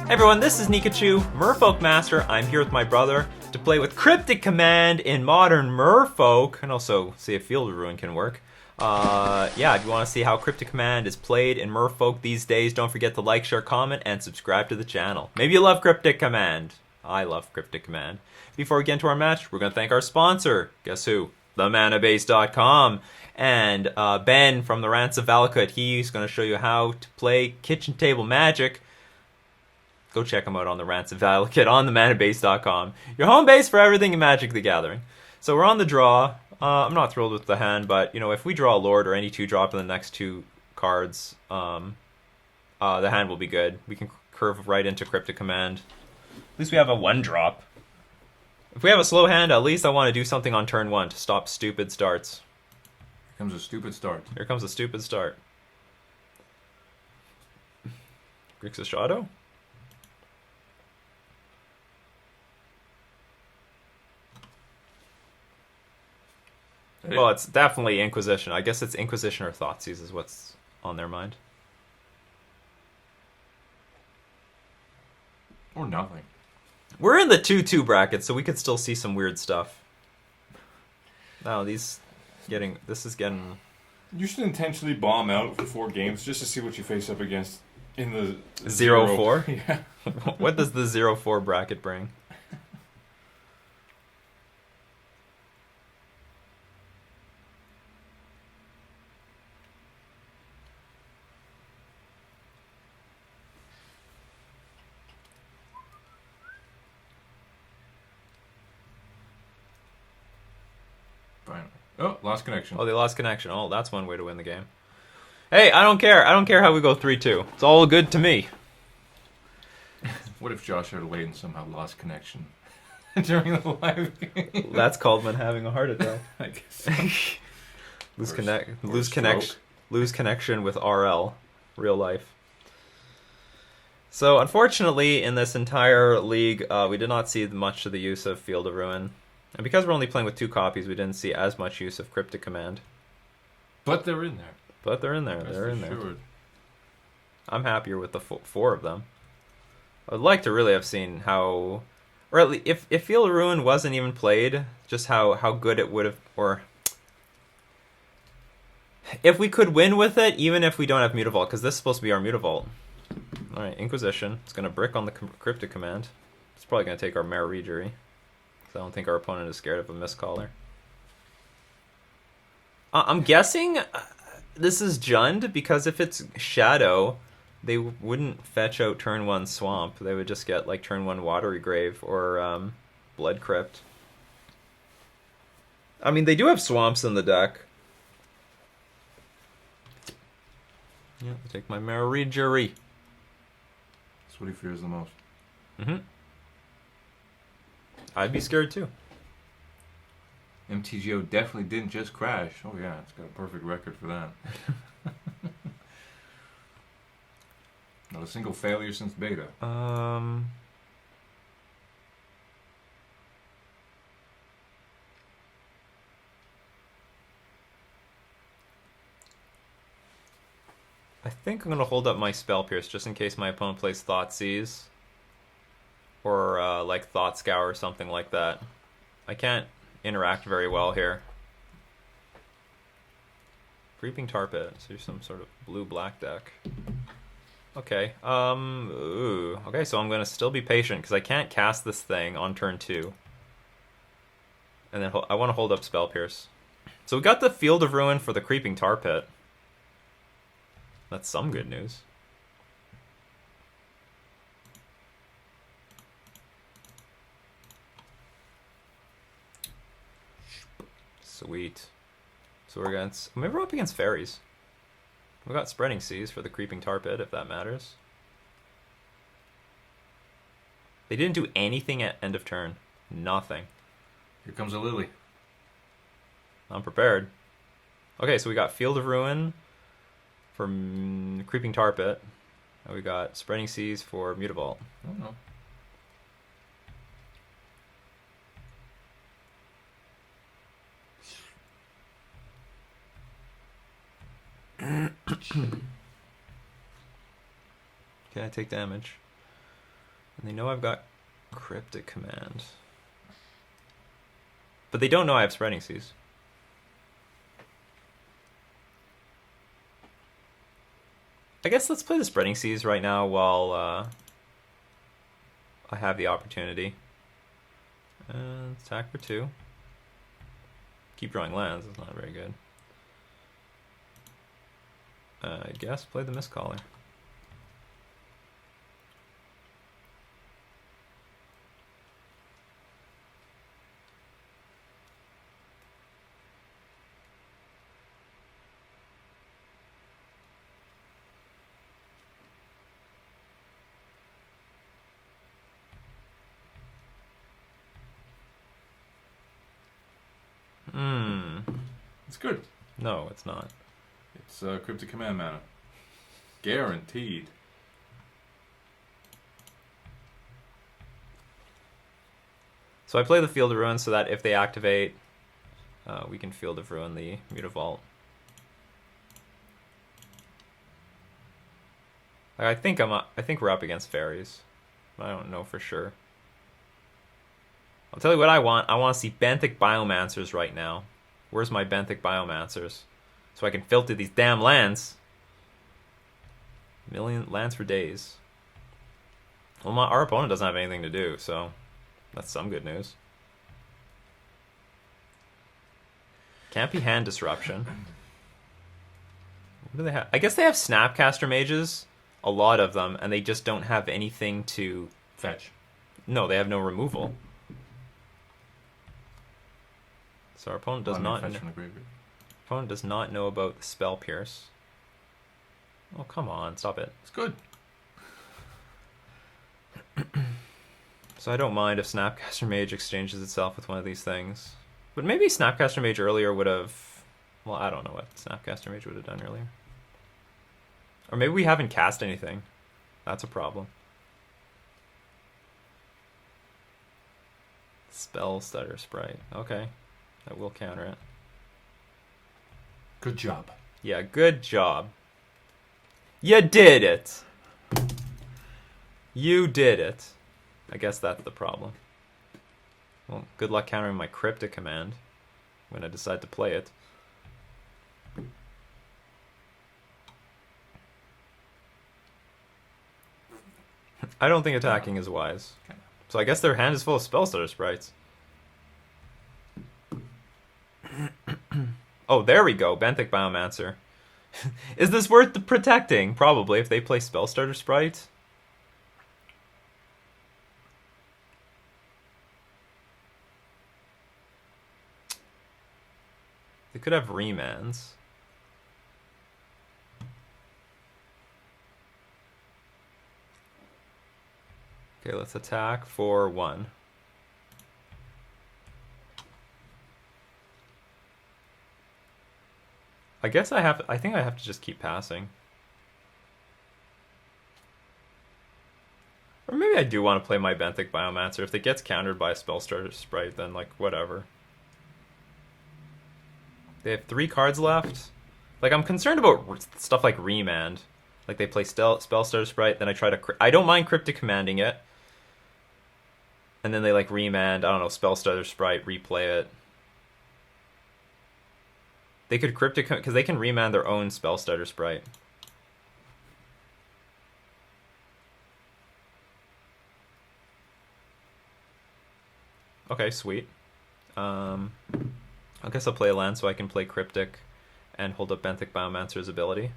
Hey everyone, this is Nikachu, Merfolk Master. I'm here with my brother to play with Cryptic Command in Modern Merfolk, and also see if Field of Ruin can work. Yeah, if you want to see how Cryptic Command is played in Merfolk these days, don't forget to like, share, comment, and subscribe to the channel. Maybe you love Cryptic Command. I love Cryptic Command. Before we get into our match, we're going to thank our sponsor. Guess who? TheManaBase.com. And Ben from the Rants of Valakut, he's going to show you how to play kitchen table magic. Go check him out on the Rants of Valakut on themanabase.com. Your home base for everything in Magic the Gathering. So we're on the draw. I'm not thrilled with the hand, but you know, if we draw a Lord or any 2-drop in the next 2 cards, the hand will be good. We can curve right into Cryptic Command. At least we have a 1-drop. If we have a slow hand, at least I want to do something on turn 1 to stop stupid starts. Here comes a stupid start. Here comes a stupid start. Grixis Shadow? Well, it's definitely Inquisition. I guess it's Inquisition or Thoughtseize is what's on their mind. Or nothing. We're in the 2-2 bracket, so we could still see some weird stuff. No, this is getting... You should intentionally bomb out for 4 games just to see what you face up against in the 0-4? Yeah. What does the 0-4 bracket bring? Oh, lost connection. Oh, they lost connection. Oh, that's one way to win the game. Hey, I don't care. I don't care how we go 3-2. It's all good to me. What if Josh had waited and somehow lost connection during the live game? That's Caldman having a heart attack. I guess so. Lose connection with RL, real life. So, unfortunately, in this entire league, we did not see much of the use of Field of Ruin. And because we're only playing with 2 copies, we didn't see as much use of Cryptic Command. But they're in there. But they're in there. They're in there. I'm happier with the 4 of them. I would like to really have seen how... Or at least, if Field of Ruin wasn't even played, just how good it would have... Or... If we could win with it, even if we don't have Mutavault, because this is supposed to be our Mutavault. Alright, Inquisition. It's going to brick on the Cryptic Command. It's probably going to take our Mare Regery. I don't think our opponent is scared of a miscaller. I'm guessing this is Jund, because if it's Shadow, they wouldn't fetch out turn 1 Swamp. They would just get like turn 1 Watery Grave or Blood Crypt. I mean, they do have Swamps in the deck. Yeah, I'll take my Mare Regery. That's what he fears the most. Mm-hmm. I'd be scared too. MTGO definitely didn't just crash. Oh yeah, it's got a perfect record for that. Not a single failure since beta. I think I'm going to hold up my Spell Pierce just in case my opponent plays Thoughtseize. Or like Thought Scour or something like that. I can't interact very well here. Creeping Tar Pit. So you're some sort of blue-black deck. Okay. Okay, so I'm going to still be patient because I can't cast this thing on turn 2. And then I want to hold up Spell Pierce. So we got the Field of Ruin for the Creeping Tar Pit. That's some good news. Sweet. So we're against... Maybe we're up against Faeries. We got Spreading Seas for the Creeping Tar Pit, if that matters. They didn't do anything at end of turn. Nothing. Here comes a Lily. I'm prepared. Okay, so we got Field of Ruin for Creeping Tar Pit. And we got Spreading Seas for Mutavault. Oh no. Okay, I take damage. They know I've got Cryptic Command. But they don't know I have Spreading Seas. I guess let's play the Spreading Seas right now while I have the opportunity. Attack for 2. Keep drawing lands, it's not very good. I guess play the Mistcaller. It's good. No, it's not. It's Cryptic Command mana. Guaranteed. So I play the Field of Ruin so that if they activate, we can Field of Ruin the Mutavault. I think we're up against Faeries. I don't know for sure. I'll tell you what I want. I want to see Benthic Biomancers right now. Where's my Benthic Biomancers? So I can filter these damn lands. Million lands for days. Well, our opponent doesn't have anything to do, so that's some good news. Can't be Hand Disruption. What do they have? I guess they have Snapcaster Mages. A lot of them, and they just don't have anything to... Fetch. No, they have no removal. So our opponent does not... Opponent does not know about the Spell Pierce. Oh, come on, stop it. It's good. So I don't mind if Snapcaster Mage exchanges itself with one of these things. But maybe Snapcaster Mage earlier would have... Well, I don't know what Snapcaster Mage would have done earlier. Or maybe we haven't cast anything. That's a problem. Spell Stutter Sprite. Okay. That will counter it. Good job. Yeah, good job. You did it! You did it. I guess that's the problem. Well, good luck countering my Cryptic Command when I decide to play it. I don't think attacking is wise. So I guess their hand is full of Spell Stutter Sprites. Oh, there we go. Benthic Biomancer. Is this worth the protecting? Probably, if they play Spell Starter Sprite. They could have remands. Okay, let's attack for 1. I guess I think I have to just keep passing. Or maybe I do want to play my Benthic Biomancer. If it gets countered by a Spell Starter Sprite, then like whatever. They have 3 cards left. Like I'm concerned about stuff like Remand. Like they play Spell Starter Sprite, then I try to... I don't mind Cryptic Commanding it. And then they like Remand, I don't know, Spell Starter Sprite, replay it. They could Cryptic... Because they can Remand their own Spell Starter Sprite. Okay, sweet. I guess I'll play a land so I can play Cryptic and hold up Benthic Biomancer's ability.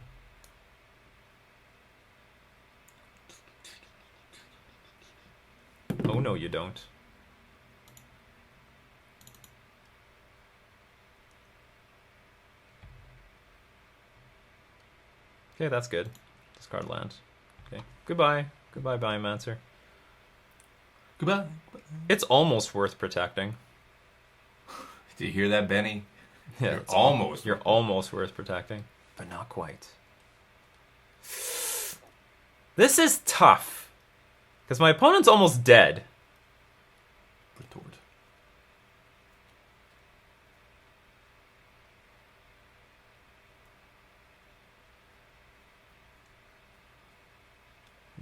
Oh no, you don't. Okay, that's good. Discard land. Okay, goodbye. Goodbye, Biomancer. Goodbye. It's almost worth protecting. Do you hear that, Benny? Yeah, you're almost worth protecting, but not quite. This is tough because my opponent's almost dead. Retort.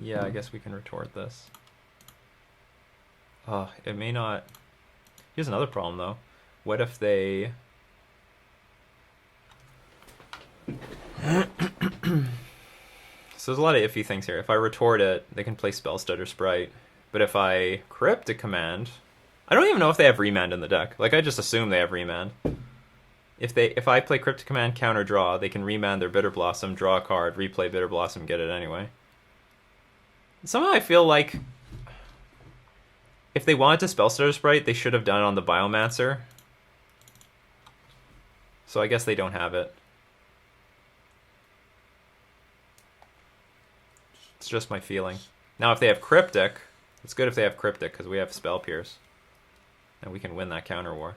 Yeah, I guess we can retort this. It may not... Here's another problem, though. What if they... So there's a lot of iffy things here. If I retort it, they can play Spell Stutter Sprite. But if I Cryptic Command... I don't even know if they have Remand in the deck. Like, I just assume they have Remand. If I play Cryptic Command, counter draw, they can Remand their Bitter Blossom, draw a card, replay Bitter Blossom, get it anyway. Somehow I feel like... If they wanted to Spell Stutter Sprite, they should have done it on the Biomancer. So I guess they don't have it. It's just my feeling. Now, if they have Cryptic, it's good if they have Cryptic, because we have Spell Pierce. And we can win that counter war.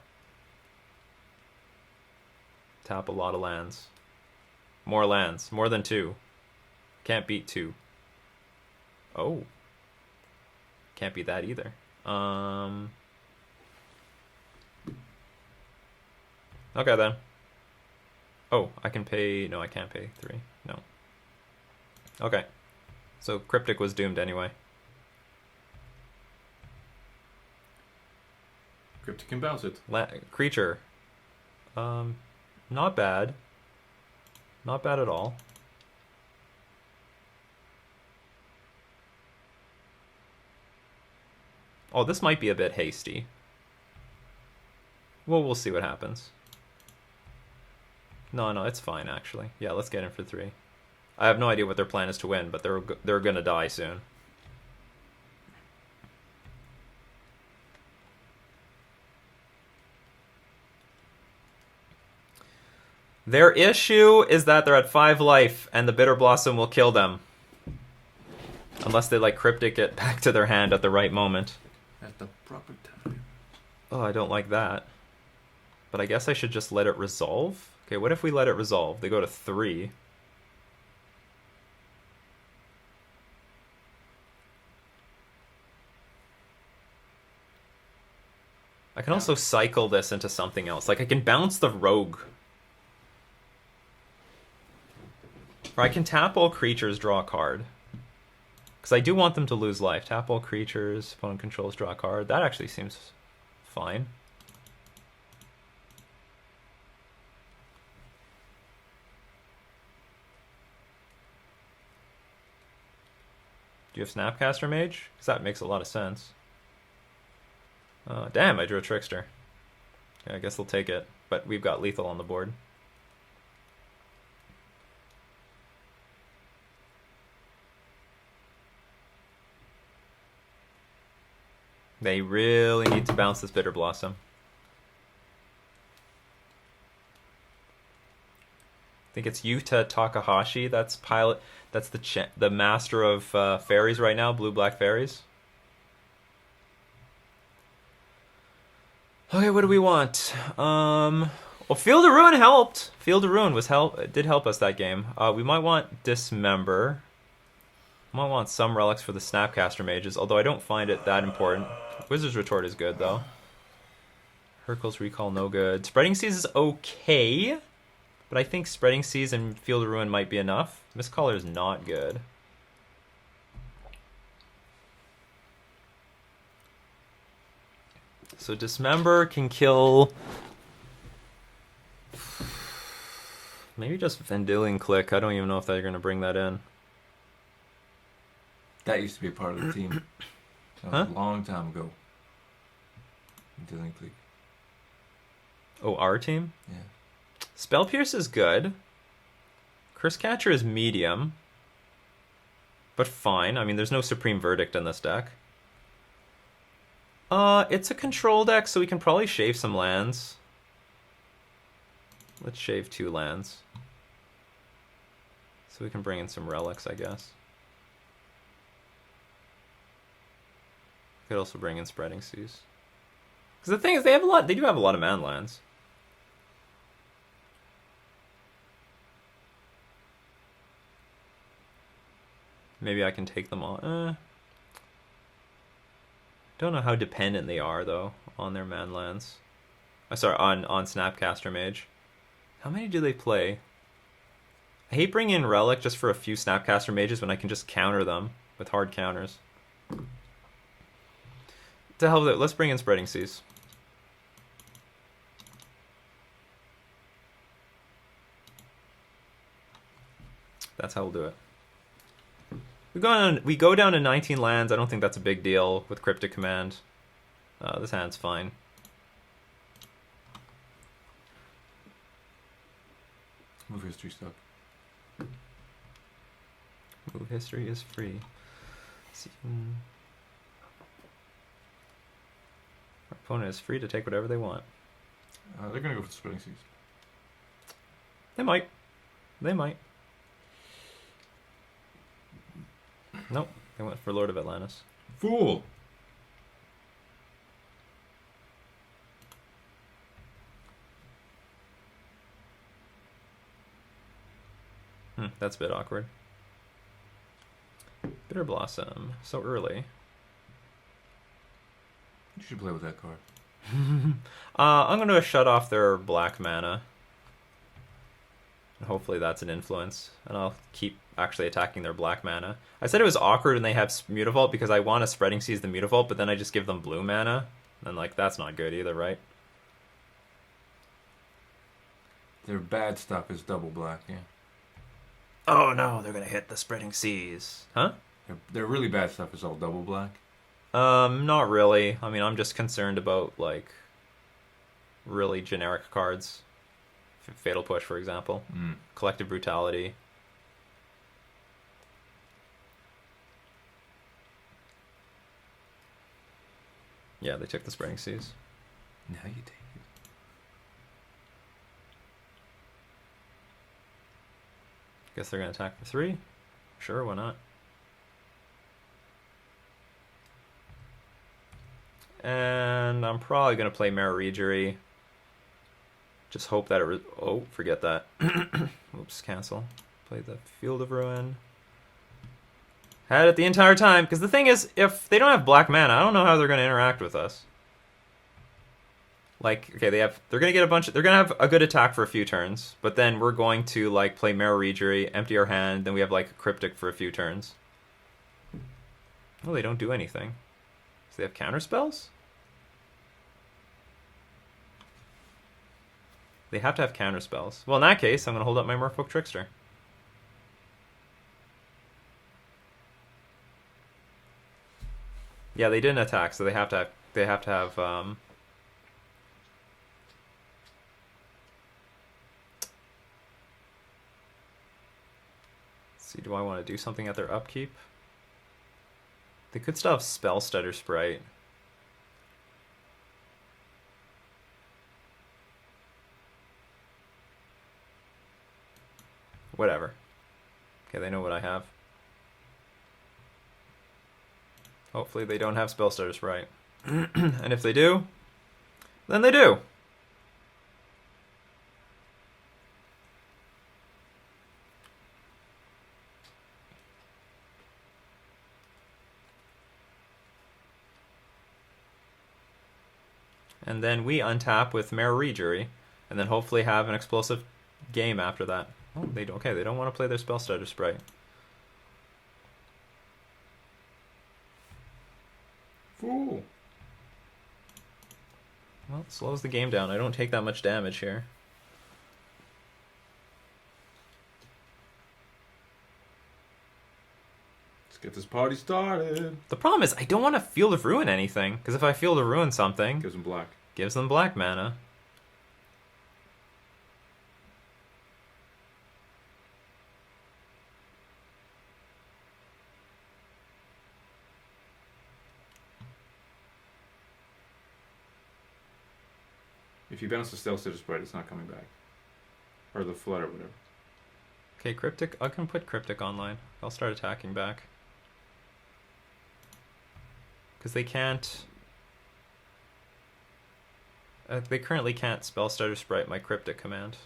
Tap a lot of lands. More lands. More than 2. Can't beat 2. Oh. Can't beat that either. Okay, then. Oh, I can pay... No, I can't pay 3. No. Okay. So Cryptic was doomed anyway. Cryptic can bounce it. Creature. Not bad. Not bad at all. Oh, this might be a bit hasty. Well, we'll see what happens. No, it's fine, actually. Yeah, let's get in for 3. I have no idea what their plan is to win, but they're gonna die soon. Their issue is that they're at 5 life, and the Bitter Blossom will kill them. Unless they, like, Cryptic it back to their hand at the right moment. At the proper time. Oh, I don't like that. But I guess I should just let it resolve? Okay, what if we let it resolve? They go to 3. I can also cycle this into something else. Like, I can bounce the Rogue. Or I can tap all creatures, draw a card. Because I do want them to lose life. Tap all creatures, opponent controls, draw a card. That actually seems fine. Do you have Snapcaster Mage? Because that makes a lot of sense. Damn, I drew a Trickster. Yeah, I guess they'll take it. But we've got lethal on the board. They really need to bounce this Bitter Blossom. I think it's Yuta Takahashi. That's pilot. That's the master of Faeries right now. Blue-black Faeries. Okay, what do we want? Well, Field of Ruin helped. Field of Ruin did help us that game. We might want Dismember. Might want some relics for the Snapcaster Mages, although I don't find it that important. Wizard's Retort is good, though. Hurkyl's Recall, no good. Spreading Seas is okay, but I think Spreading Seas and Field of Ruin might be enough. Mistcaller is not good. So Dismember can kill... Maybe just Vendilion Click. I don't even know if they're going to bring that in. That used to be a part of the team. That was a long time ago. Vendilion Click. Oh, our team? Yeah. Spell Pierce is good. Curse Catcher is medium. But fine. I mean, there's no Supreme Verdict in this deck. It's a control deck, so we can probably shave some lands. Let's shave 2 lands. So we can bring in some relics, I guess. Could also bring in Spreading Seas. Because the thing is, they do have a lot of man lands. Maybe I can take them all. Don't know how dependent they are, though, on their man lands. Sorry, on Snapcaster Mage. How many do they play? I hate bringing in Relic just for a few Snapcaster Mages when I can just counter them with hard counters. To hell with it. Let's bring in Spreading Seas. That's how we'll do it. We go down to 19 lands. I don't think that's a big deal with Cryptic Command. This hand's fine. Move history stuck. Move history is free. See. Our opponent is free to take whatever they want. They're gonna go for the Spreading Seas. They might. They might. Nope. They went for Lord of Atlantis. Fool! That's a bit awkward. Bitter Blossom. So early. You should play with that card. I'm going to shut off their black mana. And hopefully that's an influence. And I'll keep actually attacking their black mana. I said it was awkward when they have Mutavault because I want to Spreading Seas the Mutavault, but then I just give them blue mana. And like, that's not good either, right? Their bad stuff is double black, yeah. Oh no, they're going to hit the Spreading Seas. Huh? Their really bad stuff is all double black. Not really. I mean, I'm just concerned about, like, really generic cards. Fatal Push, for example. Collective Brutality. Yeah, they took the Spreading Seas. Now you take it. Guess they're going to attack for 3. Sure, why not? And I'm probably going to play Mare Regery. Just hope that it... Oh, forget that. Oops, cancel. Play the Field of Ruin. Had it the entire time. Because the thing is, if they don't have black mana, I don't know how they're going to interact with us. Like, okay, they're going to get a bunch... They're going to have a good attack for a few turns. But then we're going to, like, play Mare Regery, empty our hand, then we have, like, a Cryptic for a few turns. Well, they don't do anything. So they have counter spells? They have to have counter spells. Well, in that case, I'm going to hold up my Merfolk Trickster. Yeah, they didn't attack, so they have to have let's see, do I want to do something at their upkeep? They could still have Spell Stutter Sprite. Whatever. Okay, they know what I have. Hopefully they don't have Spell Stutter Sprite. And if they do, then they do. And then we untap with Mare Regery, and then hopefully have an explosive game after that. Oh, they don't. Okay, they don't want to play their Spell Stutter Sprite. Fool. Well, it slows the game down. I don't take that much damage here. Let's get this party started. The problem is I don't want to Field of Ruin anything, because if I Field of Ruin something, Gives them black. gives them black mana. If you bounce the Stealth Stutter Sprite, it's not coming back. Or the Flood or whatever. Okay, Cryptic. I can put Cryptic online. I'll start attacking back. Because they can't... they currently can't Spell Stutter Sprite my Cryptic command.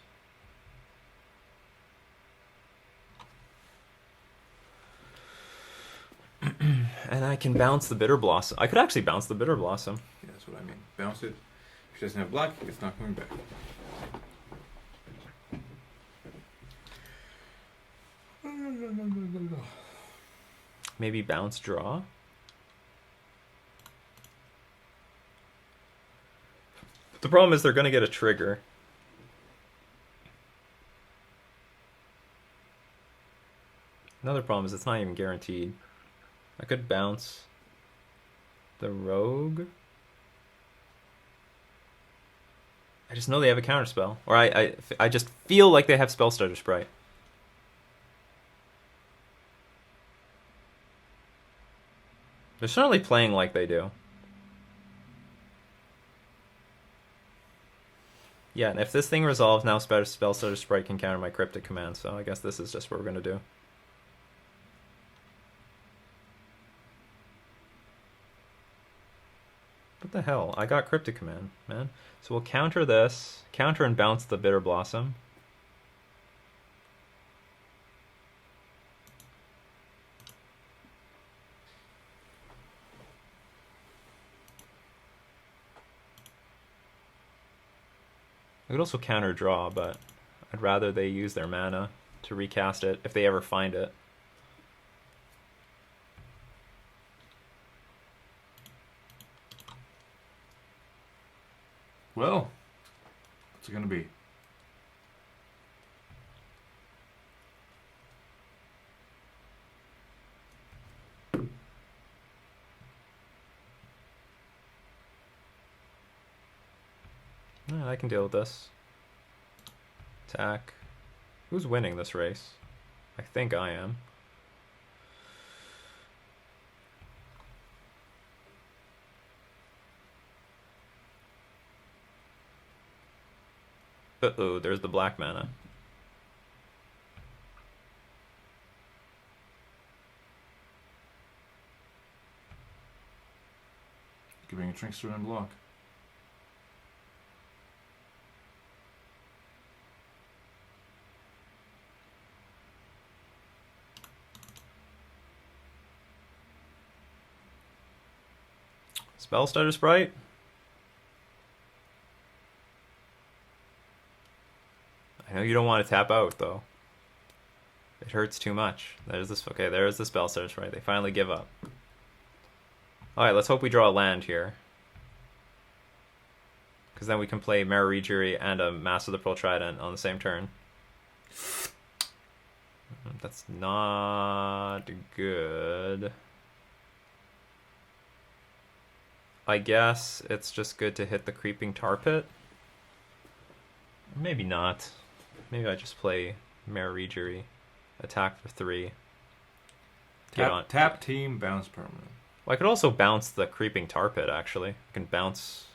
And I can bounce the Bitter Blossom. I could actually bounce the Bitter Blossom. Yeah, that's what I mean. Bounce it. If it doesn't have black, it's not coming back. Maybe bounce draw? The problem is they're going to get a trigger. Another problem is it's not even guaranteed. I could bounce the rogue. I just know they have a counterspell. Or I just feel like they have Spellstutter Sprite. They're certainly playing like they do. Yeah, and if this thing resolves, now Spellstutter Sprite can counter my Cryptic command, so I guess this is just what we're going to do. What the hell? I got Cryptic command, man. So we'll counter this, counter and bounce the Bitter Blossom. I could also counter draw, but I'd rather they use their mana to recast it if they ever find it. Well, what's it gonna be? I can deal with this. Attack. Who's winning this race? I think I am. Uh-oh, there's the black mana. Giving a Trickster and block. Spellstutter Sprite? I know you don't want to tap out, though. It hurts too much. There's this. Okay, there's the Spellstutter Sprite. They finally give up. Alright, let's hope we draw a land here. Because then we can play Mara Rejury and a Master of the Pearl Trident on the same turn. That's not good. I guess it's just good to hit the Creeping Tar Pit. Maybe not. Maybe I just play Mara Rejury. Attack for 3. Tap team, bounce permanent. Well, I could also bounce the Creeping Tar Pit, actually. I can bounce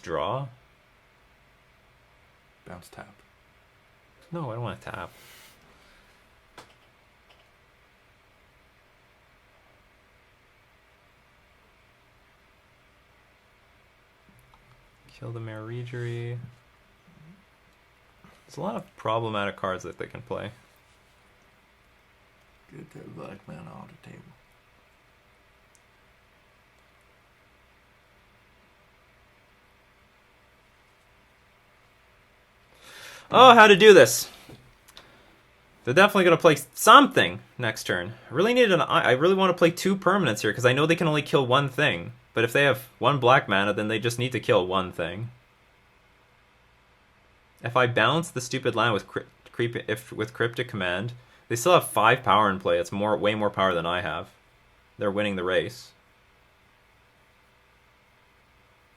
draw. Bounce tap. No, I don't want to tap. Kill the Mara Rejury. There's a lot of problematic cards that they can play. Get that black mana on the table. Oh, how to do this. They're definitely going to play something next turn. I really want to play 2 permanents here because I know they can only kill one thing. But if they have 1 black mana, then they just need to kill one thing. If I bounce the stupid land with Cryptic Command, they still have 5 power in play. It's way more power than I have. They're winning the race.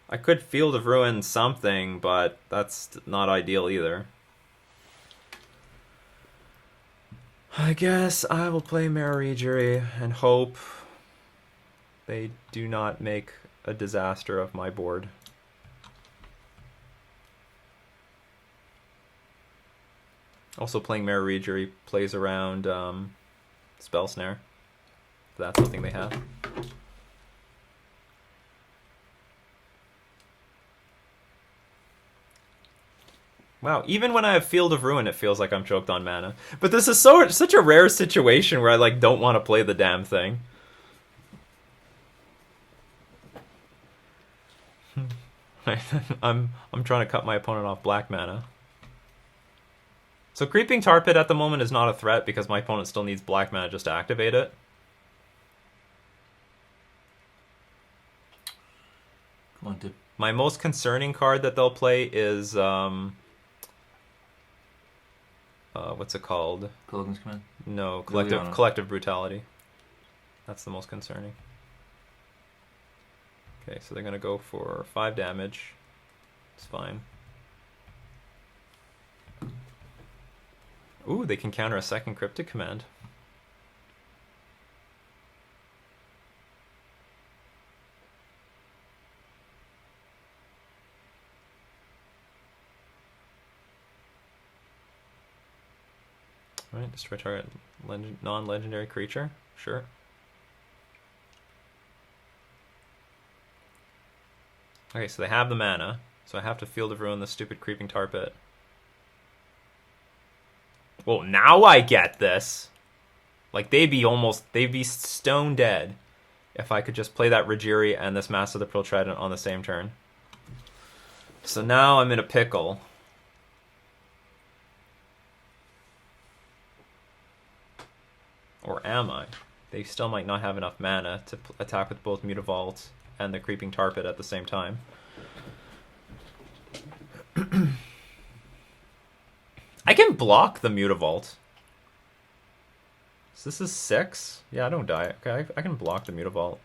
I could Field of Ruin something, but that's not ideal either. I guess I will play Mara Rejury and hope they do not make a disaster of my board. Also playing Mara Rejury plays around Spell Snare. If that's something they have. Wow, even when I have Field of Ruin, it feels like I'm choked on mana. But this is such a rare situation where I don't want to play the damn thing. I'm trying to cut my opponent off black mana. So Creeping Tar Pit at the moment is not a threat because my opponent still needs black mana just to activate it. One tip. My most concerning card that they'll play is what's it called? Colgan's Command? No, Liliana. collective brutality. That's the most concerning. Okay, so they're gonna go for 5 damage. It's fine. Ooh, they can counter a second cryptic command. Alright, destroy target non-legendary creature. Sure. Okay, so they have the mana, so I have to Field of Ruin the stupid creeping tar pit. Well, now I get this. Like, they'd be stone dead if I could just play that Rajiri and this Master of the Pearl Trident on the same turn. So now I'm in a pickle. Or am I? They still might not have enough mana to attack with both Mutavault and the Creeping Tar Pit at the same time. I can block the Mutavault. So this is 6? Yeah, I don't die. Okay, I can block the Mutavault.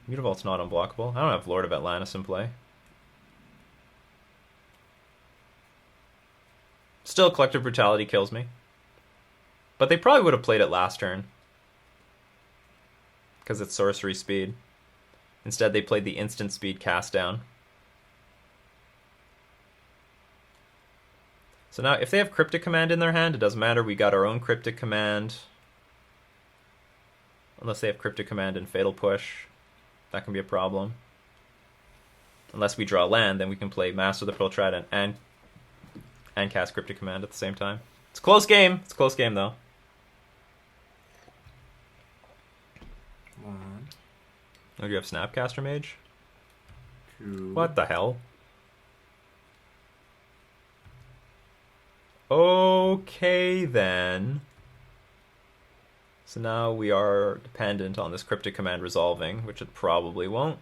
Mutavault's not unblockable. I don't have Lord of Atlantis in play. Still, Collective Brutality kills me. But they probably would have played it last turn. Because it's sorcery speed. Instead, they played the instant speed cast down. So now, if they have Cryptic Command in their hand, it doesn't matter. We got our own Cryptic Command. Unless they have Cryptic Command and Fatal Push. That can be a problem. Unless we draw land, then we can play Master of the Pearl Trident and cast Cryptic Command at the same time. It's a close game. It's a close game, though. 1, Oh, do you have Snapcaster Mage? 2. What the hell? Okay, then. So now we are dependent on this Cryptic Command resolving, which it probably won't.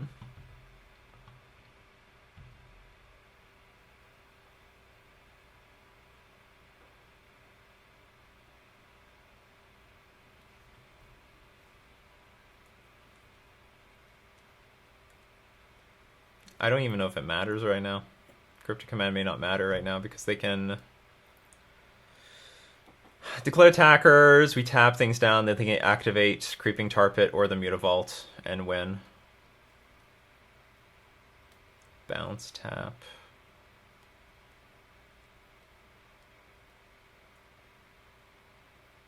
I don't even know if it matters right now. Cryptic Command may not matter right now because they can declare attackers, we tap things down, then they can activate Creeping Tar Pit or the Mutavault and win. Bounce, tap.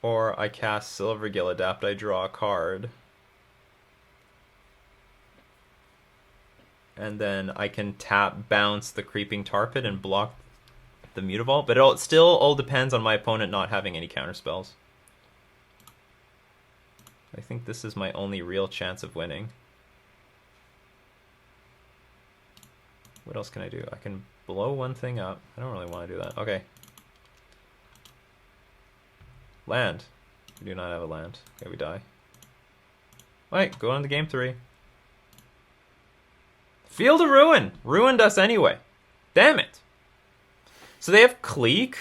Or I cast Silvergill Adapt, I draw a card. And then I can tap, bounce the Creeping Tar Pit and block the Mutavault. But it still all depends on my opponent not having any counterspells. I think this is my only real chance of winning. What else can I do? I can blow one thing up. I don't really want to do that. Okay. Land. We do not have a land. Okay, we die. Alright, go on to game 3. Field of Ruin! Ruined us anyway. Damn it! So they have Cleek.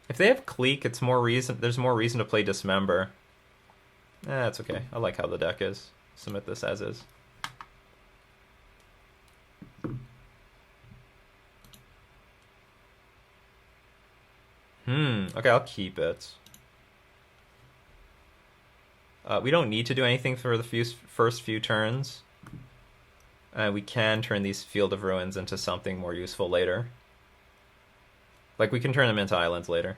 If they have Cleek, it's more reason. There's more reason to play Dismember. That's okay. I like how the deck is. Submit this as is. Okay, I'll keep it. We don't need to do anything for the first few turns. We can turn these Field of Ruins into something more useful later. Like, we can turn them into islands later.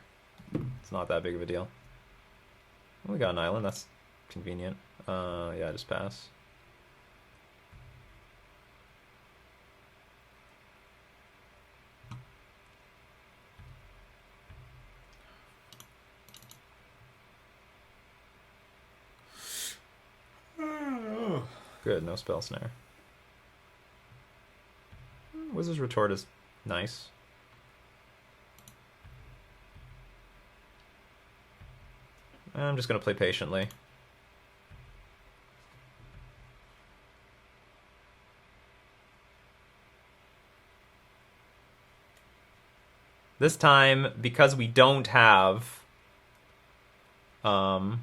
It's not that big of a deal. We got an island, that's convenient. Yeah, just pass. Good, no Spell Snare. Wizard's Retort is nice. I'm just going to play patiently. This time, because we don't have... I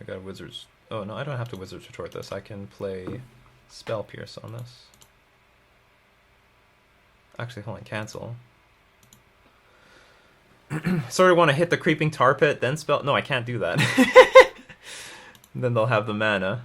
got Wizards... Oh, no, I don't have to Wizards Retort this. I can play Spell Pierce on this. Actually, hold on, cancel. Sort of want to hit the Creeping Tar Pit, then spell... No, I can't do that. Then they'll have the mana.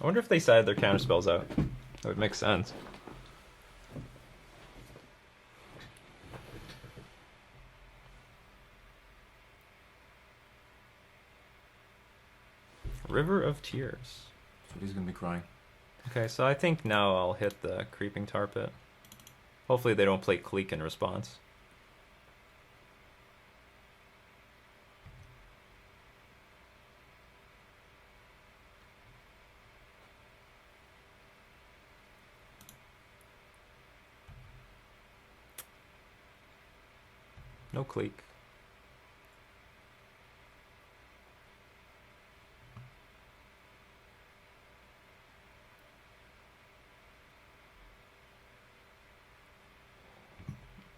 I wonder if they side their counter spells out. That would make sense. River of Tears. So he's gonna be crying. Okay, so I think now I'll hit the Creeping Tar Pit. Hopefully they don't play Cleek in response. No Cleek.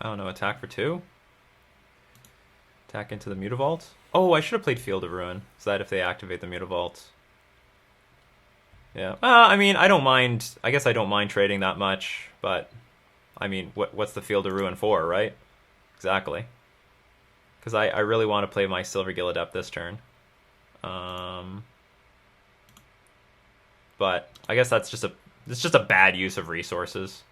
I don't know, attack for 2? Attack into the Mutavault? Oh, I should have played Field of Ruin. Is that if they activate the Mutavault? Yeah. I mean, I don't mind... I guess I don't mind trading that much, but... I mean, what's the Field of Ruin for, right? Exactly. Because I really want to play my Silvergill Adept this turn. But I guess that's just it's just a bad use of resources.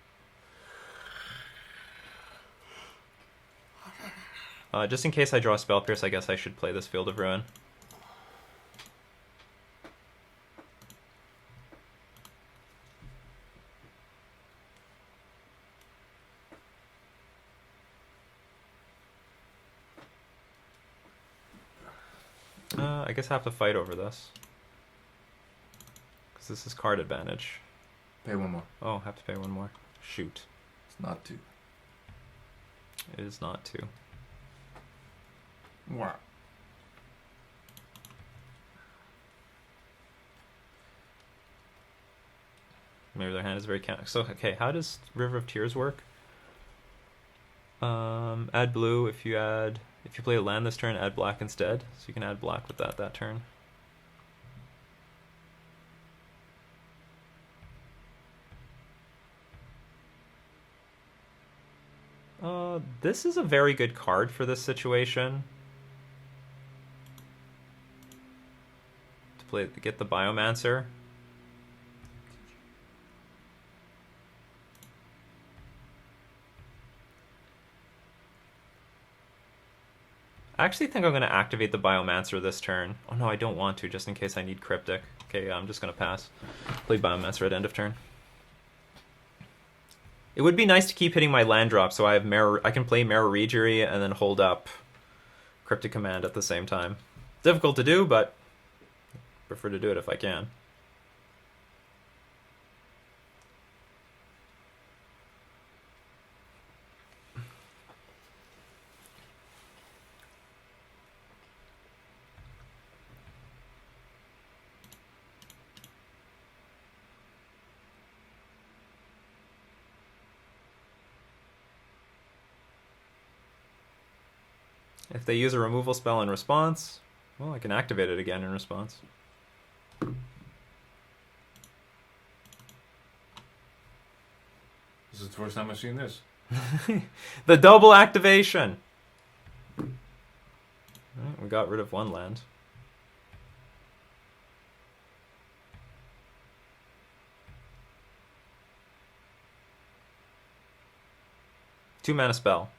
Just in case I draw Spell Pierce, I guess I should play this Field of Ruin. I guess I have to fight over this. Because this is card advantage. Pay one more. Oh, have to pay one more. Shoot. It's not 2. It is not 2. Wow. Maybe their hand is very counter. So, okay, how does River of Tears work? Add blue if you play a land this turn, add black instead. So you can add black with that turn. This is a very good card for this situation. To get the Biomancer. I actually think I'm going to activate the Biomancer this turn. Oh no, I don't want to, just in case I need Cryptic. Okay, I'm just going to pass. Play Biomancer at end of turn. It would be nice to keep hitting my land drop, so I can play Mirror Regery and then hold up Cryptic Command at the same time. Difficult to do, but I prefer to do it if I can. If they use a removal spell in response, well, I can activate it again in response. This is the first time I've seen this. The double activation! Alright, we got rid of one land. Two mana spell.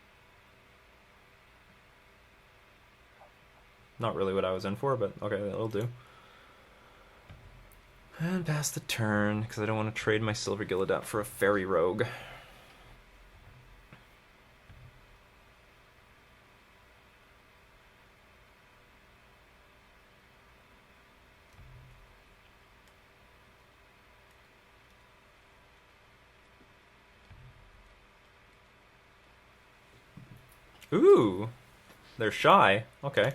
Not really what I was in for, but okay, that'll do. And pass the turn, because I don't want to trade my Silver Gillidat for a Fairy Rogue. Ooh, they're shy. Okay.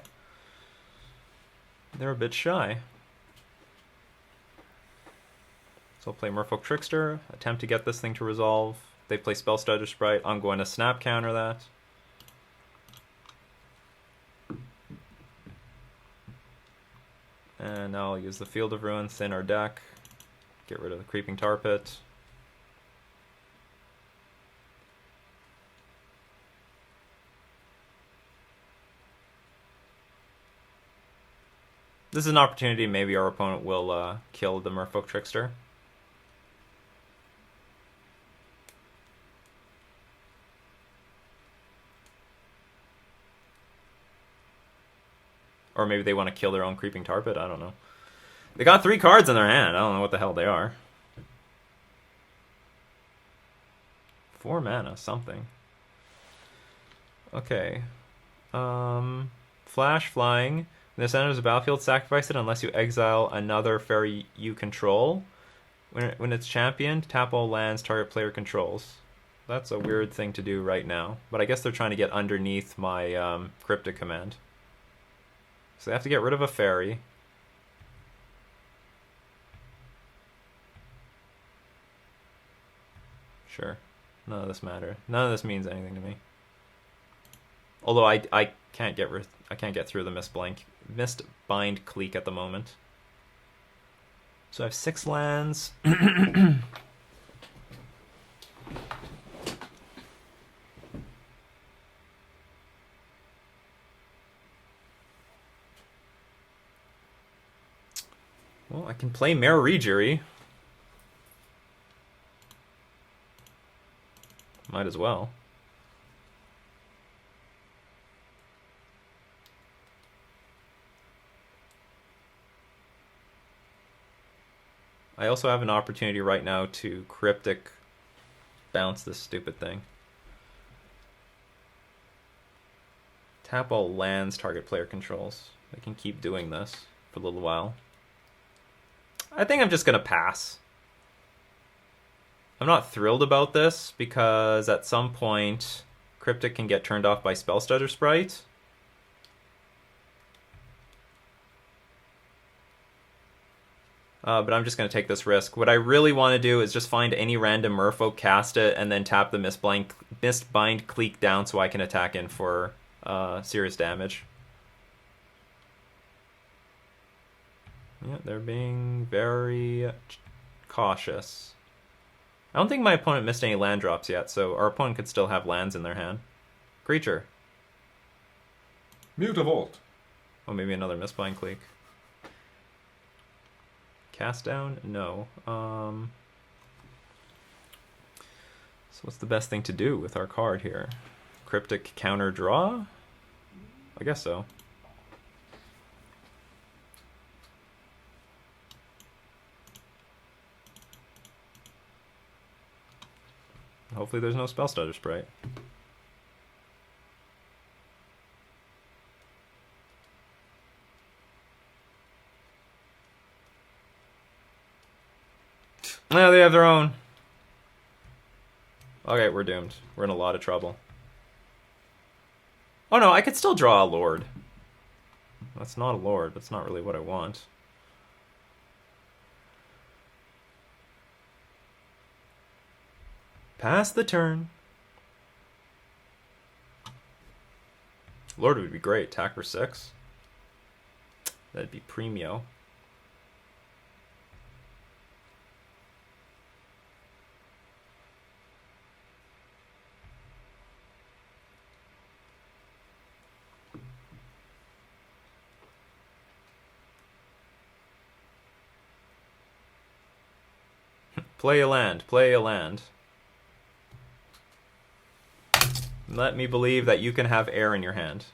They're a bit shy. So I'll play Merfolk Trickster, attempt to get this thing to resolve. They play Spell Stutter Sprite, I'm going to snap counter that. And now I'll use the Field of Ruin, thin our deck, get rid of the Creeping Tar Pit. This is an opportunity, maybe our opponent will kill the Merfolk Trickster. Or maybe they want to kill their own Creeping Tar Pit, I don't know. They got 3 cards in their hand, I don't know what the hell they are. 4 mana, something. Okay. Flash, flying. When this enters the battlefield, sacrifice it unless you exile another fairy you control. When it's championed, tap all lands target player controls. That's a weird thing to do right now. But I guess they're trying to get underneath my Cryptic command. So they have to get rid of a fairy. Sure. None of this matters. None of this means anything to me. Although I can't get through the Mistbind Clique at the moment. So I have 6 lands. Well, I can play Mare Rejury. Might as well. I also have an opportunity right now to Cryptic bounce this stupid thing. Tap all lands target player controls. I can keep doing this for a little while. I think I'm just going to pass. I'm not thrilled about this because at some point Cryptic can get turned off by Spell Stutter Sprite. But I'm just going to take this risk. What I really want to do is just find any random Merfolk, cast it, and then tap the Mistbind Clique down so I can attack in for serious damage. Yeah, they're being very cautious. I don't think my opponent missed any land drops yet, so our opponent could still have lands in their hand. Creature. Mutavault. Oh, maybe another Mistbind Clique. Cast down? No. So what's the best thing to do with our card here? Cryptic counter draw? I guess so. Hopefully there's no Spell Stutter Sprite. No, they have their own. Okay, we're doomed. We're in a lot of trouble. Oh no, I could still draw a Lord. That's not a Lord. That's not really what I want. Pass the turn. Lord would be great. Attack for 6. That'd be premio. Play a land. Play a land. Let me believe that you can have air in your hand.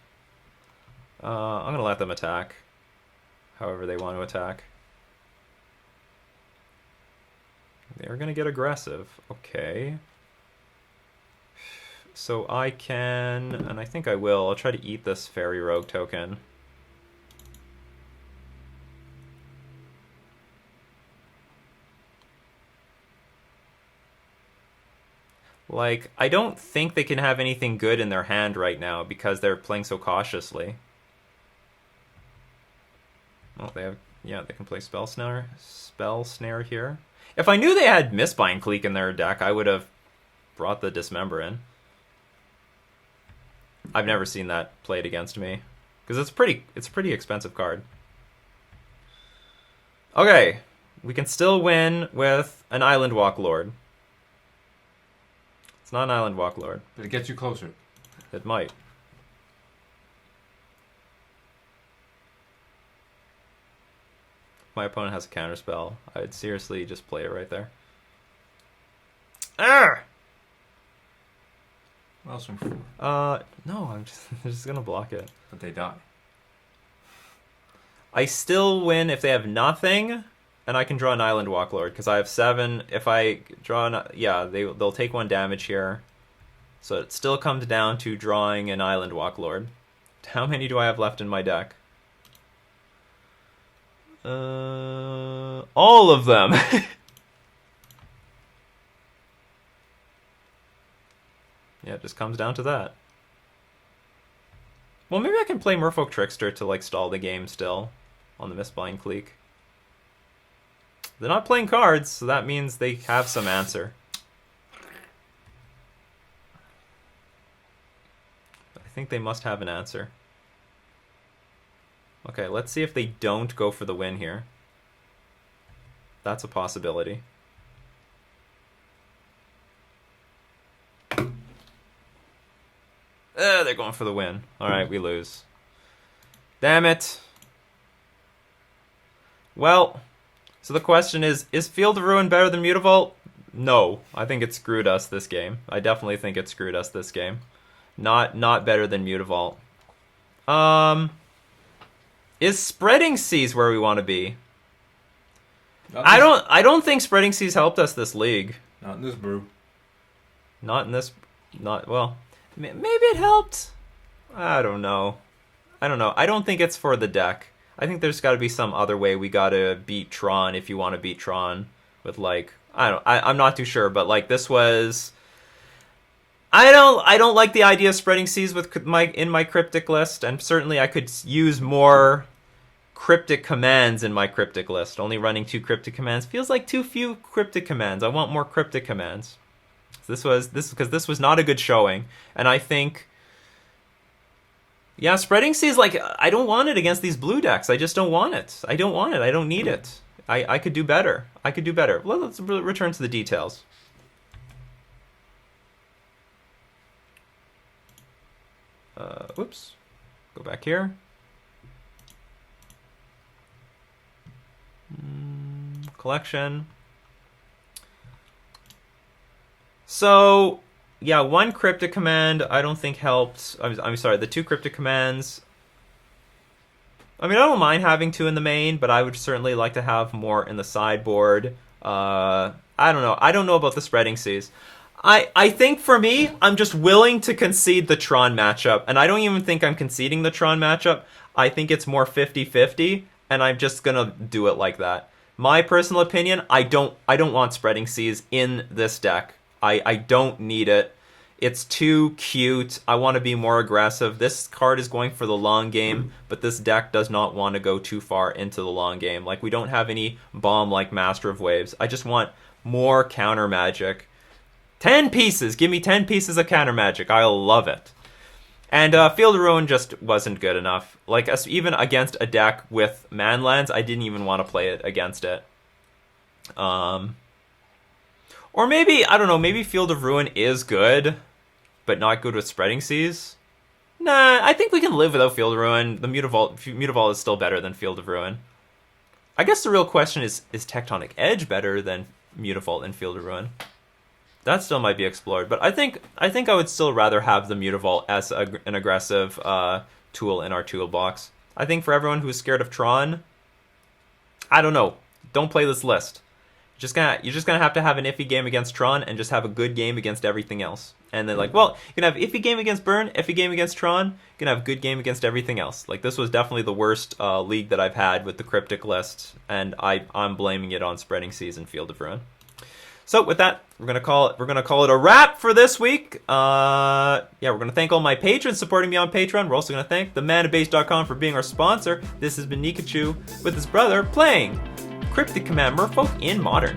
I'm going to let them attack. However they want to attack. They're gonna get aggressive. Okay. So I can, and I think I will, I'll try to eat this Fairy Rogue token. Like, I don't think they can have anything good in their hand right now because they're playing so cautiously. Oh, they have, yeah, they can play Spell Snare here. If I knew they had Mistbind Clique in their deck, I would have brought the Dismember in. I've never seen that played against me because it's a pretty expensive card. Okay, we can still win with an Island Walk Lord. It's not an Island Walk Lord. But it gets you closer. It might. My opponent has a counterspell. I'd seriously just play it right there. Ah! Well, swing 4. No, I'm just gonna block it. But they die. I still win if they have nothing, and I can draw an Island Walk Lord because I have 7. If I draw, yeah, they'll take 1 damage here. So it still comes down to drawing an Island Walk Lord. How many do I have left in my deck? All of them. Yeah, it just comes down to that. Well, maybe I can play Merfolk Trickster to like stall the game still on the Mistbind Clique. They're not playing cards, so that means they have some answer. I think they must have an answer. Okay, let's see if they don't go for the win here. That's a possibility. They're going for the win. Alright, we lose. Damn it. Well, so the question is Field of Ruin better than Mutavault? No. I think it screwed us this game. I definitely think it screwed us this game. Not better than Mutavault. Is Spreading Seas where we want to be? I don't think Spreading Seas helped us this league. Not in this brew. Well, maybe it helped. I don't know. I don't think it's for the deck. I think there's got to be some other way we got to beat Tron if you want to beat Tron with like I'm not too sure, but like this was. I don't like the idea of Spreading Seas with my cryptic list, and certainly I could use more cryptic commands in my cryptic list. Only running 2 cryptic commands feels like too few cryptic commands. I want more cryptic commands. This was not a good showing, and I think, yeah, Spreading Seas, like, I don't want it against these blue decks. I just don't want it. I don't want it. I don't need it. I could do better. Well, let's return to the details. Oops. Go back here. Collection. So, yeah, 1 cryptic command I don't think helped. I'm sorry, the 2 cryptic commands. I mean, I don't mind having 2 in the main, but I would certainly like to have more in the sideboard. I don't know. I don't know about the Spreading Seas. I think for me, I'm just willing to concede the Tron matchup, and I don't even think I'm conceding the Tron matchup. I think it's more 50-50, and I'm just gonna do it like that. My personal opinion, I don't want Spreading Seas in this deck. I don't need it. It's too cute. I want to be more aggressive. This card is going for the long game, but this deck does not want to go too far into the long game. Like, we don't have any bomb like Master of Waves. I just want more counter magic. 10 pieces! Give me 10 pieces of counter magic. I'll love it. And Field of Ruin just wasn't good enough. Like, even against a deck with manlands, I didn't even want to play it against it. Or maybe, I don't know, maybe Field of Ruin is good, but not good with Spreading Seas. Nah, I think we can live without Field of Ruin. The Mutavault is still better than Field of Ruin. I guess the real question is Tectonic Edge better than Mutavault and Field of Ruin? That still might be explored, but I think I would still rather have the Mutavault as an aggressive tool in our toolbox. I think for everyone who's scared of Tron, I don't know, don't play this list. You're just gonna have to have an iffy game against Tron and just have a good game against everything else. And then like, well, you can have iffy game against Burn, iffy game against Tron, you can have good game against everything else. Like this was definitely the worst league that I've had with the Cryptic list, and I'm blaming it on Spreading Seas and Field of Ruin. So with that, we're gonna call it a wrap for this week. Yeah, we're gonna thank all my patrons supporting me on Patreon. We're also gonna thank themanabase.com for being our sponsor. This has been Nikachu with his brother playing Cryptic Command Merfolk in Modern.